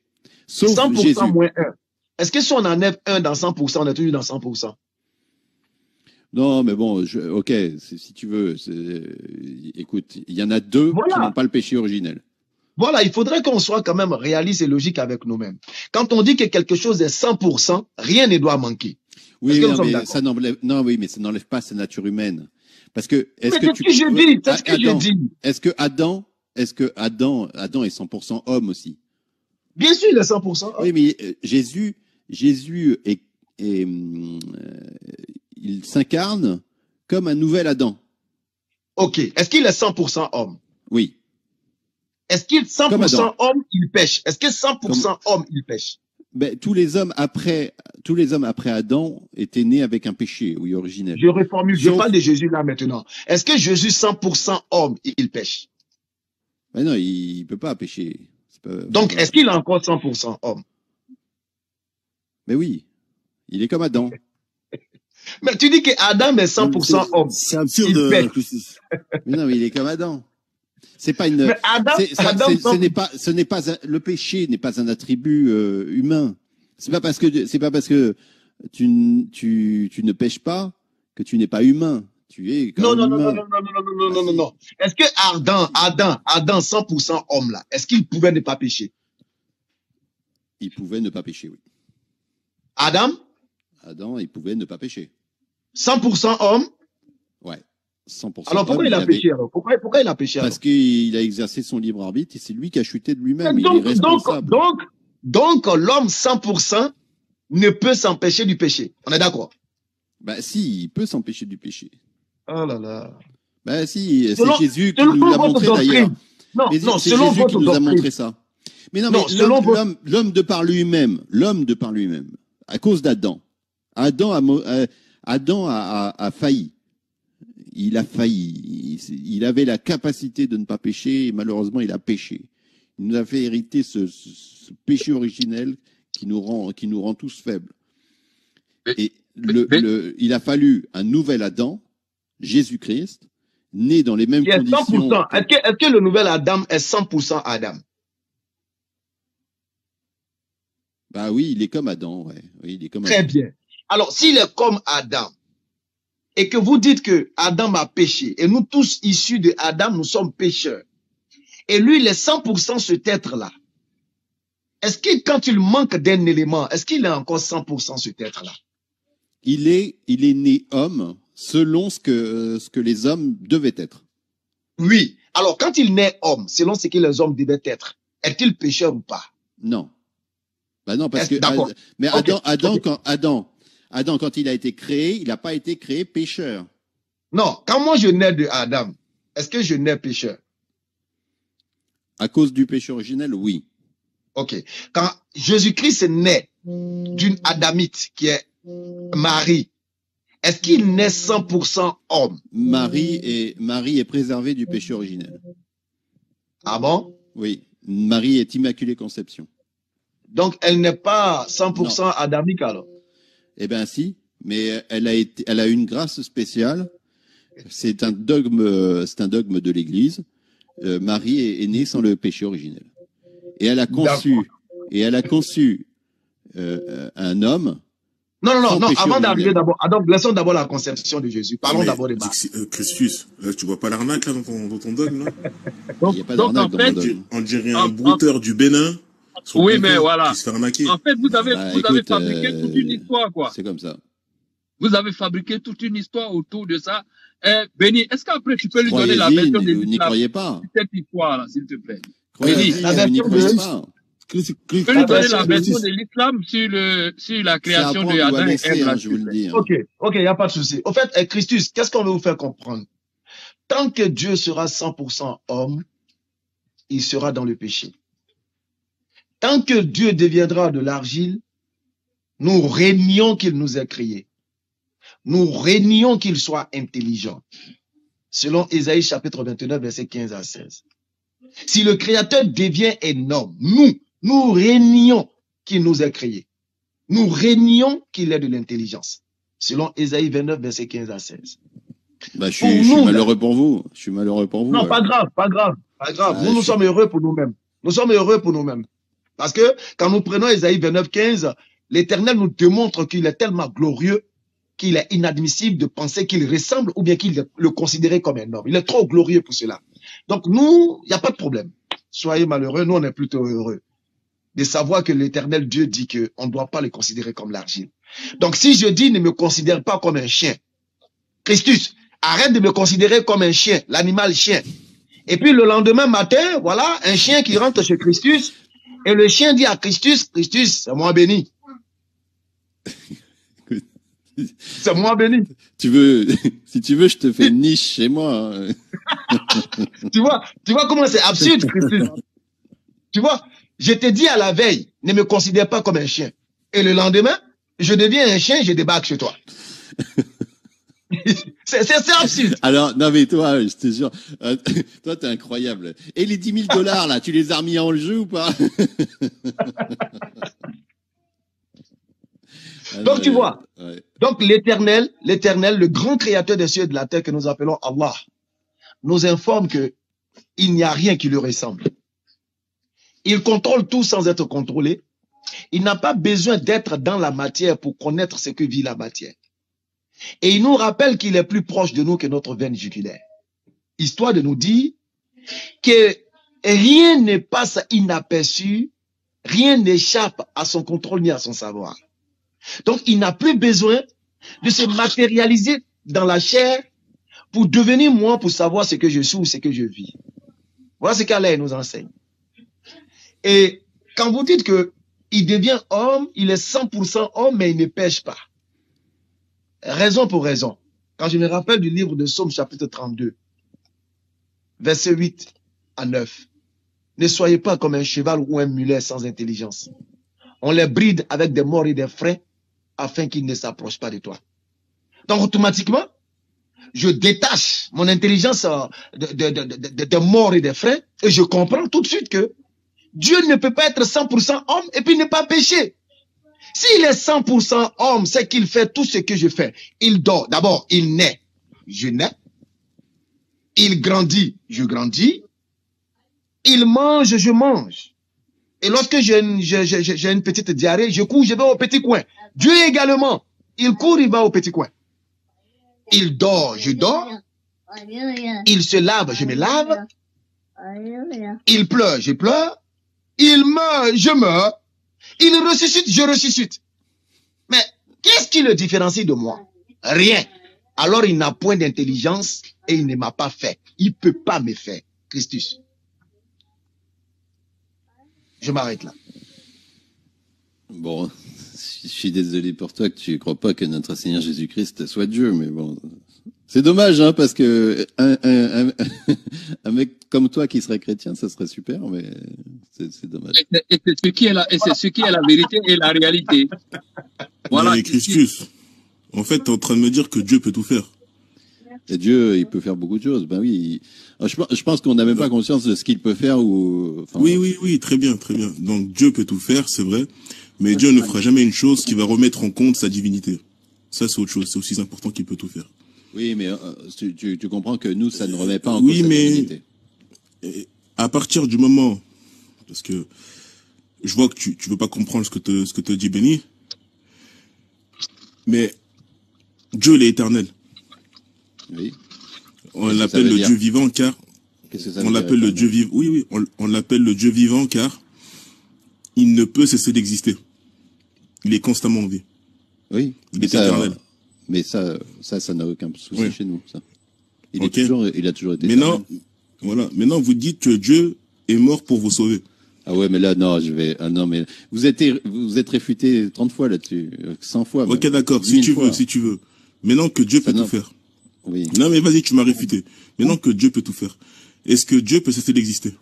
Sauf 100% Jésus. moins 1. Est-ce que si on enlève 1 dans 100%, on est toujours dans 100%? Non, mais bon, ok, si tu veux, écoute, il y en a deux qui n'ont pas le péché originel. Voilà, il faudrait qu'on soit quand même réaliste et logique avec nous-mêmes. Quand on dit que quelque chose est 100%, rien ne doit manquer. Oui, mais ça n'enlève pas sa nature humaine. Parce que, est-ce que Adam est-ce que Adam est 100% homme aussi? Bien sûr, il est 100% homme. Oui, mais Jésus il s'incarne comme un nouvel Adam. Ok. Est-ce qu'il est 100% homme? Oui. Est-ce qu'il est 100% homme, il pêche? Est-ce que 100% homme, il pêche? Ben, tous les hommes après Adam étaient nés avec un péché, oui, originel. Je reformule, je parle de Jésus là maintenant. Est-ce que Jésus 100% homme, il pêche? Ben non, il peut pas pécher. Donc, est-ce qu'il est encore 100% homme? Mais oui, il est comme Adam. Mais tu dis que Adam est 100% homme. C'est absurde. Mais non, mais il est comme Adam. C'est pas une. Mais ce n'est pas le péché n'est pas un attribut humain. C'est pas parce que tu ne pêches pas que tu n'es pas humain. Tu es quand même humain. Non. Est-ce que Adam 100% homme là, est-ce qu'il pouvait ne pas pécher? Il pouvait ne pas pécher, oui. Adam, il pouvait ne pas pécher. 100% homme? Ouais. 100%. Alors pourquoi il a péché alors? Pourquoi il a péché alors? Parce qu'il a exercé son libre arbitre et c'est lui qui a chuté de lui-même. Il est responsable. Donc l'homme 100% ne peut s'empêcher du péché. On est d'accord? Bah si, il peut s'empêcher du péché. Oh là là. Bah si, c'est Jésus qui nous l'a montré d'ailleurs. Non, c'est Jésus qui nous a montré ça. Mais non, mais l'homme de par lui-même, à cause d'Adam. Adam a failli. Il a failli. Il avait la capacité de ne pas pécher et malheureusement il a péché. Il nous a fait hériter ce péché originel qui nous rend tous faibles. Et il a fallu un nouvel Adam, Jésus-Christ, né dans les mêmes conditions. Est-ce que le nouvel Adam est 100% Adam? Bah oui, il est comme Adam, ouais. Oui, il est comme Très Adam. bien. Alors, s'il est comme Adam, et que vous dites que Adam a péché, et nous tous issus de Adam, nous sommes pécheurs, et lui, il est 100% cet être-là, est-ce que quand il manque d'un élément, est-ce qu'il est encore 100% cet être-là? Il est né homme selon ce que les hommes devaient être. Oui. Alors, quand il naît homme, selon ce que les hommes devaient être, est-il pécheur ou pas? Non. Bah non, parce que mais Okay. Adam, quand il a été créé, il n'a pas été créé pécheur. Non, quand moi je nais de Adam, est-ce que je nais pécheur? À cause du péché originel, oui. Ok. Quand Jésus-Christ naît d'une Adamite qui est Marie, est-ce qu'il naît 100% homme? Marie est préservée du péché originel. Ah bon? Oui. Marie est immaculée conception. Donc elle n'est pas 100% adamique alors? Eh bien si, mais elle a une grâce spéciale. C'est un dogme de l'Église. Marie est née sans le péché originel. Et elle a conçu un homme. Non, avant d'arriver d'abord, laissons d'abord la conception de Jésus. Parlons d'abord de Marie. Christus, là, tu vois pas l'arnaque là dans ton dogme là? Il n'y a pas d'arnaque dans mon dogme. On dirait un brouteur du Bénin. Oui, mais voilà. Qui se fait arnaquer. En fait, vous avez fabriqué toute une histoire, quoi. C'est comme ça. Vous avez fabriqué toute une histoire autour de ça. Benny, est-ce qu'après tu peux lui donner la version de l'islam? N'y croyez pas. Cette histoire-là, s'il te plaît. Benny, n'y croyez pas. Tu peux lui donner la version de l'islam sur la création de Adam et Ève, je vous le dis. Ok, il n'y a pas de souci. Au fait, Christus, qu'est-ce qu'on veut vous faire comprendre? Tant que Dieu sera 100% homme, il sera dans le péché. Tant que Dieu deviendra de l'argile, nous régnons qu'il nous ait créés. Nous régnons qu'il soit intelligent. Selon Ésaïe chapitre 29, verset 15 à 16. Si le Créateur devient un homme, nous régnons qu'il nous ait créés. Nous régnons qu'il ait de l'intelligence. Selon Ésaïe 29, verset 15 à 16. Bah, je suis malheureux pour vous. Je suis malheureux pour vous. Non, pas grave. Nous sommes heureux pour nous-mêmes. Nous sommes heureux pour nous-mêmes. Parce que quand nous prenons Ésaïe 29, 15, l'Éternel nous démontre qu'il est tellement glorieux qu'il est inadmissible de penser qu'il ressemble ou bien qu'il le considérait comme un homme. Il est trop glorieux pour cela. Donc nous, il n'y a pas de problème. Soyez malheureux, nous on est plutôt heureux de savoir que l'Éternel Dieu dit qu'on ne doit pas le considérer comme l'argile. Donc si je dis ne me considère pas comme un chien, Christus, arrête de me considérer comme un chien, l'animal chien. Et puis le lendemain matin, voilà, un chien qui rentre chez Christus, et le chien dit à Christus, Christus, c'est moi béni. C'est moi béni. Si tu veux, je te fais une niche chez moi. Tu vois comment c'est absurde, Christus. Tu vois, je te dis à la veille, ne me considère pas comme un chien. Et le lendemain, je deviens un chien, je débarque chez toi. C'est absurde. Alors, non mais toi, je te jure, toi t'es incroyable. Et les 10 000 $ là, tu les as remis en jeu ou pas? Donc tu vois, donc l'Éternel, le grand créateur des cieux et de la terre que nous appelons Allah, nous informe que il n'y a rien qui lui ressemble. Il contrôle tout sans être contrôlé. Il n'a pas besoin d'être dans la matière pour connaître ce que vit la matière. Et il nous rappelle qu'il est plus proche de nous que notre veine jugulaire. Histoire de nous dire que rien ne passe inaperçu, rien n'échappe à son contrôle ni à son savoir. Donc il n'a plus besoin de se matérialiser dans la chair pour devenir moi, pour savoir ce que je suis ou ce que je vis. Voilà ce qu'Allah nous enseigne. Et quand vous dites que il devient homme, il est 100% homme, mais il ne pêche pas. Raison pour raison. Quand je me rappelle du livre de Psaume chapitre 32, versets 8 à 9. Ne soyez pas comme un cheval ou un mulet sans intelligence. On les bride avec des morts et des freins afin qu'ils ne s'approchent pas de toi. Donc automatiquement, je détache mon intelligence de morts et des freins et je comprends tout de suite que Dieu ne peut pas être 100% homme et puis ne pas pécher. S'il est 100% homme, c'est qu'il fait tout ce que je fais. Il dort. D'abord, il naît. Je nais. Il grandit. Je grandis. Il mange. Je mange. Et lorsque j'ai une petite diarrhée, je cours, je vais au petit coin. Dieu également. Il court, il va au petit coin. Il dort. Je dors. Il se lave. Je me lave. Il pleure. Je pleure. Il meurt. Je meurs. Il ressuscite, je ressuscite. Mais qu'est-ce qui le différencie de moi? Rien. Alors il n'a point d'intelligence et il ne m'a pas fait. Il ne peut pas me faire. Christus. Je m'arrête là. Bon, je suis désolé pour toi que tu ne crois pas que notre Seigneur Jésus-Christ soit Dieu, mais bon... C'est dommage, hein, parce que un mec comme toi qui serait chrétien, ça serait super, mais c'est dommage. Et c'est ce qui est la vérité et la réalité. Voilà. Christus, en fait, tu es en train de me dire que Dieu peut tout faire. Et Dieu, il peut faire beaucoup de choses. Ben oui. Je pense qu'on n'a même pas conscience de ce qu'il peut faire ou. Enfin, oui, très bien. Donc Dieu peut tout faire, c'est vrai, mais Dieu ne fera jamais une chose qui va remettre en compte sa divinité. Ça, c'est autre chose. C'est aussi important qu'il peut tout faire. Oui, mais tu comprends que nous, ça ne remet pas en cause sa divinité. À partir du moment, parce que je vois que tu veux pas comprendre ce que te dit Béni, mais Dieu, il est éternel. Oui. On l'appelle le Dieu vivant car on l'appelle le Dieu vivant. Oui, on l'appelle le Dieu vivant car il ne peut cesser d'exister. Il est constamment en vie. Oui. Il est éternel. Mais ça n'a aucun souci chez nous, ça. Il a toujours été. Maintenant, vous dites que Dieu est mort pour vous sauver. Ah ouais, mais là, non, non, mais vous êtes réfuté 30 fois là-dessus, 100 fois. Ok, d'accord, si tu veux. Maintenant que Dieu peut tout faire. Oui. Non, mais vas-y, tu m'as réfuté. Maintenant que Dieu peut tout faire. Est-ce que Dieu peut cesser d'exister?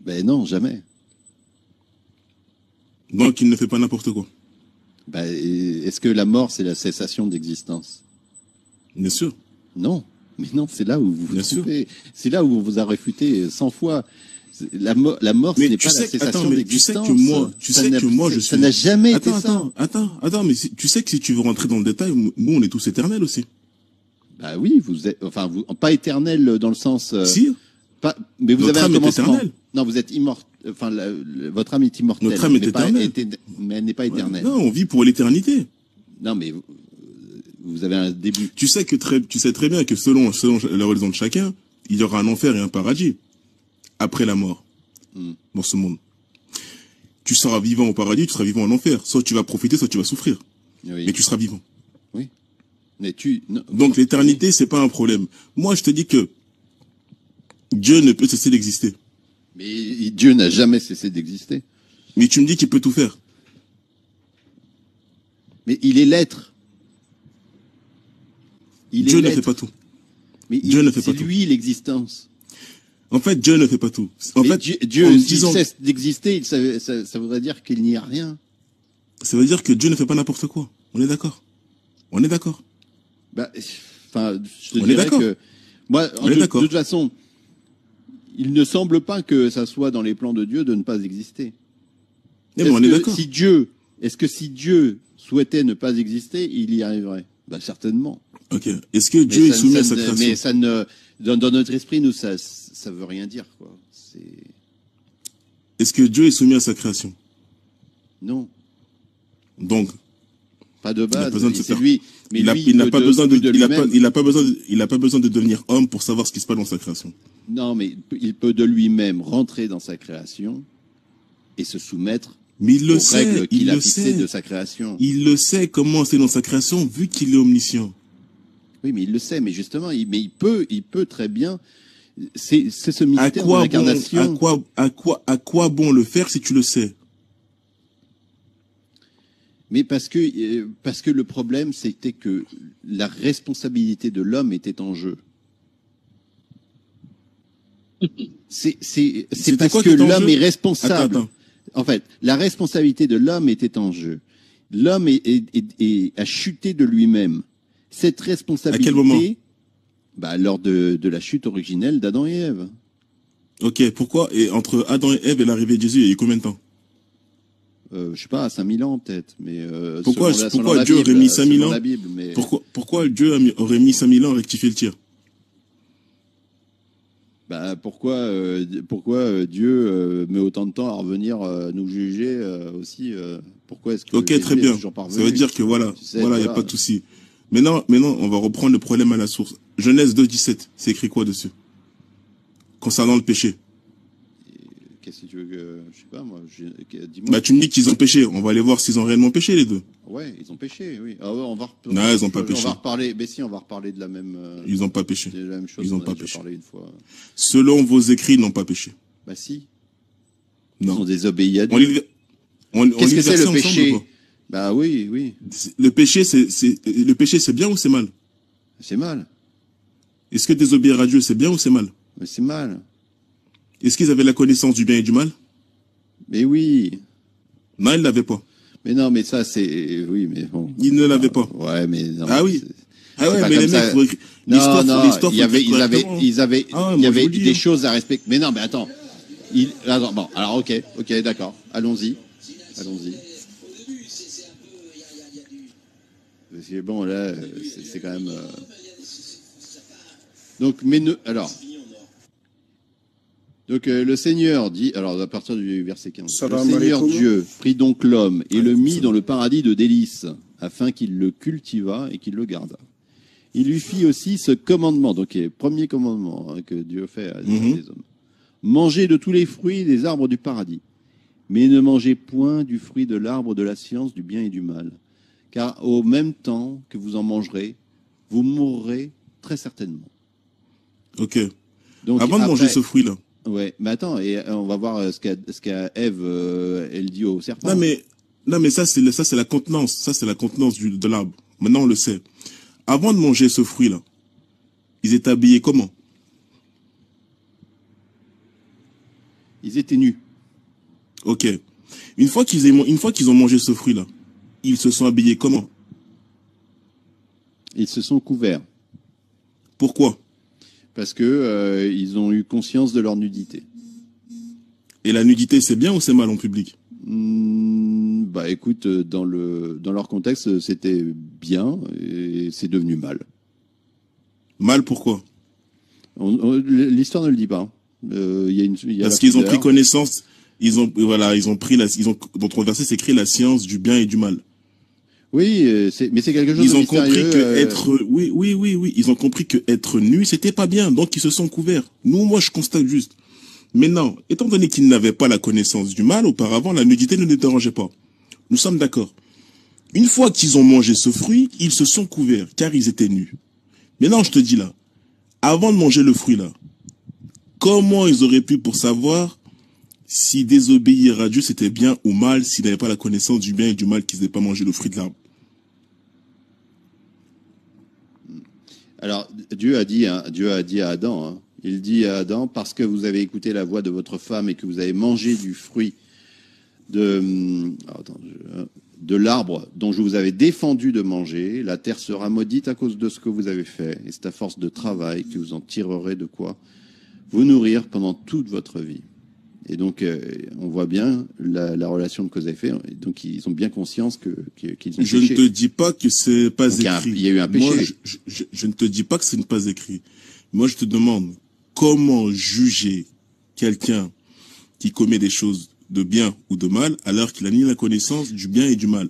Ben non, jamais. Donc, il ne fait pas n'importe quoi. Ben, est-ce que la mort, c'est la cessation d'existence? Bien sûr. Non. Mais non, c'est là où vous vous trompez. C'est là où on vous a réfuté 100 fois. La mort, ce n'est pas la cessation d'existence. Ça n'a jamais été ça. Attends, mais tu sais que si tu veux rentrer dans le détail, nous, on est tous éternels aussi. Bah oui, vous êtes, pas éternel dans le sens. Si. Mais vous avez un commencement. Éternel. Non, vous êtes immortel. Enfin, votre âme est immortelle. Notre âme est éternelle. Mais elle n'est pas éternelle. Non, on vit pour l'éternité. Non, mais vous avez un début. Tu sais très bien que selon l'horizon de chacun, il y aura un enfer et un paradis après la mort dans ce monde. Tu seras vivant au paradis, tu seras vivant en enfer. Soit tu vas profiter, soit tu vas souffrir. Oui. Mais tu seras vivant. Oui. Mais donc l'éternité, c'est pas un problème. Moi, je te dis que Dieu ne peut cesser d'exister. Mais Dieu n'a jamais cessé d'exister. Mais tu me dis qu'il peut tout faire. Mais il est l'être. Dieu ne fait pas tout. Mais Dieu ne fait pas tout. C'est lui l'existence. En fait, Dieu ne fait pas tout. En fait, Dieu s'il cesse d'exister, ça voudrait dire qu'il n'y a rien. Ça veut dire que Dieu ne fait pas n'importe quoi. On est d'accord. On est d'accord. Bah, enfin, je te dirais que moi, de toute façon, il ne semble pas que ça soit dans les plans de Dieu de ne pas exister. Mais on est d'accord. Est-ce que si Dieu souhaitait ne pas exister, il y arriverait? Bah, certainement. Ok. Est-ce que Dieu est soumis à sa création? Mais ça ne, dans notre esprit, nous, ça veut rien dire, quoi. Est-ce que Dieu est soumis à sa création? Non. Donc. Pas de base. C'est lui. Mais il n'a pas besoin de devenir homme pour savoir ce qui se passe dans sa création. Non, mais il peut de lui-même rentrer dans sa création et se soumettre aux règles qu'il a fixées de sa création. Il le sait comment c'est dans sa création vu qu'il est omniscient. Oui, mais il le sait, mais justement, il peut très bien. C'est ce mystère de l'incarnation. À quoi bon le faire si tu le sais? Mais parce que le problème, c'était que la responsabilité de l'homme était en jeu. C'est parce que l'homme est responsable. Attends. En fait, la responsabilité de l'homme était en jeu. L'homme a chuté de lui-même. Cette responsabilité. À quel moment? Bah, lors de la chute originelle d'Adam et Ève. Ok, pourquoi? Et entre Adam et Ève et l'arrivée de Jésus, il y a eu combien de temps? Je sais pas, à 5000 ans peut-être, mais pourquoi Dieu aurait mis 5000 ans? Pourquoi Dieu aurait mis 5000 ans à rectifier le tir? Bah pourquoi Dieu met autant de temps à revenir nous juger aussi? Pourquoi est-ce que ok, très bien. Ça veut dire que voilà, il n'y a pas de souci. Maintenant, on va reprendre le problème à la source. Genèse 2:17, c'est écrit quoi dessus? Concernant le péché. Qu'est-ce que tu veux que... Je sais pas, moi. Dis-moi. Bah, tu me dis qu'ils ont péché. On va aller voir s'ils ont réellement péché, les deux. Ouais, ils ont péché, oui. Ah ouais, non, ils ont pas péché. On va reparler, mais si, on va reparler de la même... Ils ont pas péché. De la même chose, ils ont pas péché. Une fois. Selon vos écrits, ils n'ont pas péché. Bah si. Non. Ils ont désobéi à Dieu. Qu'est-ce que c'est le péché? Bah oui. Le péché, c'est bien ou c'est mal? C'est mal. Est-ce que désobéir à Dieu, c'est bien ou c'est mal? Mais c'est mal. Est-ce qu'ils avaient la connaissance du bien et du mal? Mais oui. Non, ils ne l'avaient pas. Mais non, mais ça, c'est... Oui, mais bon. Ils ne l'avaient pas. Ouais, mais... Non, ah oui. Ah ouais, mais les mecs... Non, il y avait des choses à respecter. Mais non, mais attends. Bon, alors ok, d'accord. Allons-y. Parce que bon, là, c'est quand même... Donc, alors... Donc le Seigneur dit, alors à partir du verset 15, le Seigneur Dieu prit donc l'homme et le mit dans le paradis de délices, afin qu'il le cultivât et qu'il le gardât. Il lui fit aussi ce commandement, donc premier commandement que Dieu fait à des hommes. Mangez de tous les fruits des arbres du paradis, mais ne mangez point du fruit de l'arbre de la science du bien et du mal, car au même temps que vous en mangerez, vous mourrez très certainement. Ok. Donc, avant de manger ce fruit-là. Ouais, mais attends, et on va voir ce qu'a Ève, elle dit au serpent. Non, mais ça c'est la contenance, de l'arbre. Maintenant on le sait. Avant de manger ce fruit-là, ils étaient habillés comment? Ils étaient nus. Ok. Une fois qu'ils ont mangé ce fruit-là, ils se sont habillés comment? Ils se sont couverts. Pourquoi? Parce que ils ont eu conscience de leur nudité. Et la nudité, c'est bien ou c'est mal en public? Bah écoute, dans leur contexte, c'était bien et c'est devenu mal. Mal pourquoi? L'histoire ne le dit pas. Parce qu'ils ont pris connaissance, dans ton verset, c'est écrit la science du bien et du mal. Oui, mais c'est quelque chose ils de ont mystérieux. Compris que être, oui. Ils ont compris que être nu, c'était pas bien, donc ils se sont couverts. Moi, je constate juste. Maintenant, étant donné qu'ils n'avaient pas la connaissance du mal, auparavant, la nudité ne les dérangeait pas. Nous sommes d'accord. Une fois qu'ils ont mangé ce fruit, ils se sont couverts, car ils étaient nus. Maintenant, je te dis là, avant de manger le fruit là, comment ils auraient pu pour savoir si désobéir à Dieu c'était bien ou mal, s'ils n'avaient pas la connaissance du bien et du mal, qu'ils n'avaient pas mangé le fruit de l'arbre? Alors, Dieu a dit à Adam, hein, il dit à Adam, parce que vous avez écouté la voix de votre femme et que vous avez mangé du fruit de l'arbre dont je vous avais défendu de manger, la terre sera maudite à cause de ce que vous avez fait, et c'est à force de travail que vous en tirerez de quoi vous nourrir pendant toute votre vie. Et donc, on voit bien la relation de cause à effet. Donc, ils ont bien conscience qu'ils ont Je péché. ne te dis pas que c'est pas Donc, écrit. il y a eu un péché. Moi, je ne te dis pas que ce n'est pas écrit. Moi, je te demande comment juger quelqu'un qui commet des choses de bien ou de mal alors qu'il a ni la connaissance du bien et du mal.